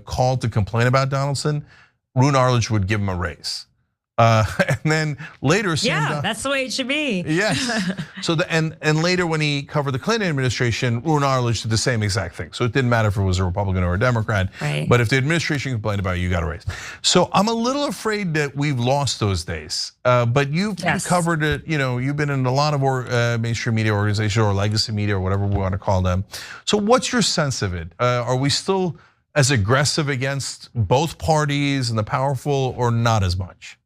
called to complain about Donaldson, Roone Arledge would give him a raise. And then later, that's the way it should be. Yes. So and later when he covered the Clinton administration, Roone Arledge did the same exact thing. So it didn't matter if it was a Republican or a Democrat. Right. But if the administration complained about you got a raise. So I'm a little afraid that we've lost those days. But you've covered it. You've been in a lot of mainstream media organizations or legacy media or whatever we want to call them. So what's your sense of it? Are we still as aggressive against both parties and the powerful, or not as much?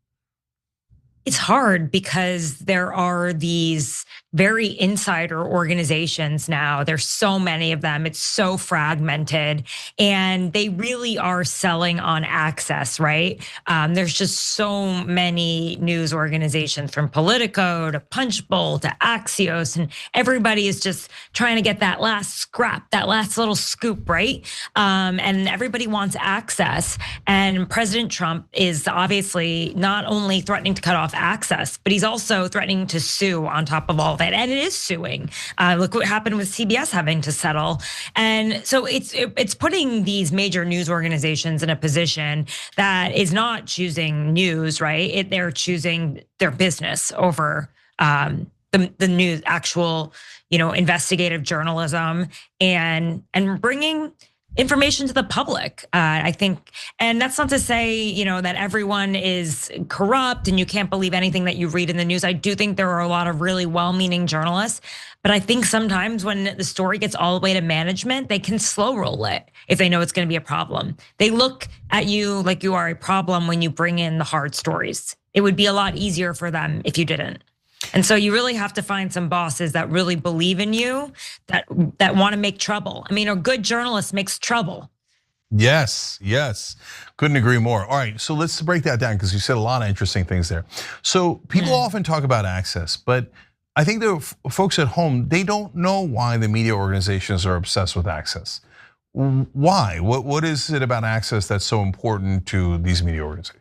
It's hard because there are these very insider organizations now. There's so many of them. It's so fragmented, and they really are selling on access, right? There's just so many news organizations, from Politico to Punchbowl to Axios, and everybody is just trying to get that last scrap, that last little scoop, right? And everybody wants access. And President Trump is obviously not only threatening to cut off access, but he's also threatening to sue on top of all that, and it is suing. Look what happened with CBS having to settle, and so it's putting these major news organizations in a position that is not choosing news, right? They're choosing their business over the news, actual investigative journalism, and bringing information to the public, I think. And that's not to say, that everyone is corrupt and you can't believe anything that you read in the news. I do think there are a lot of really well-meaning journalists, but I think sometimes when the story gets all the way to management, they can slow roll it if they know it's gonna be a problem. They look at you like you are a problem when you bring in the hard stories. It would be a lot easier for them if you didn't. And so you really have to find some bosses that really believe in you, that want to make trouble. I mean, a good journalist makes trouble. Yes, couldn't agree more. All right, so let's break that down, because you said a lot of interesting things there. So people often talk about access, but I think the folks at home, they don't know why the media organizations are obsessed with access. Why? What is it about access that's so important to these media organizations?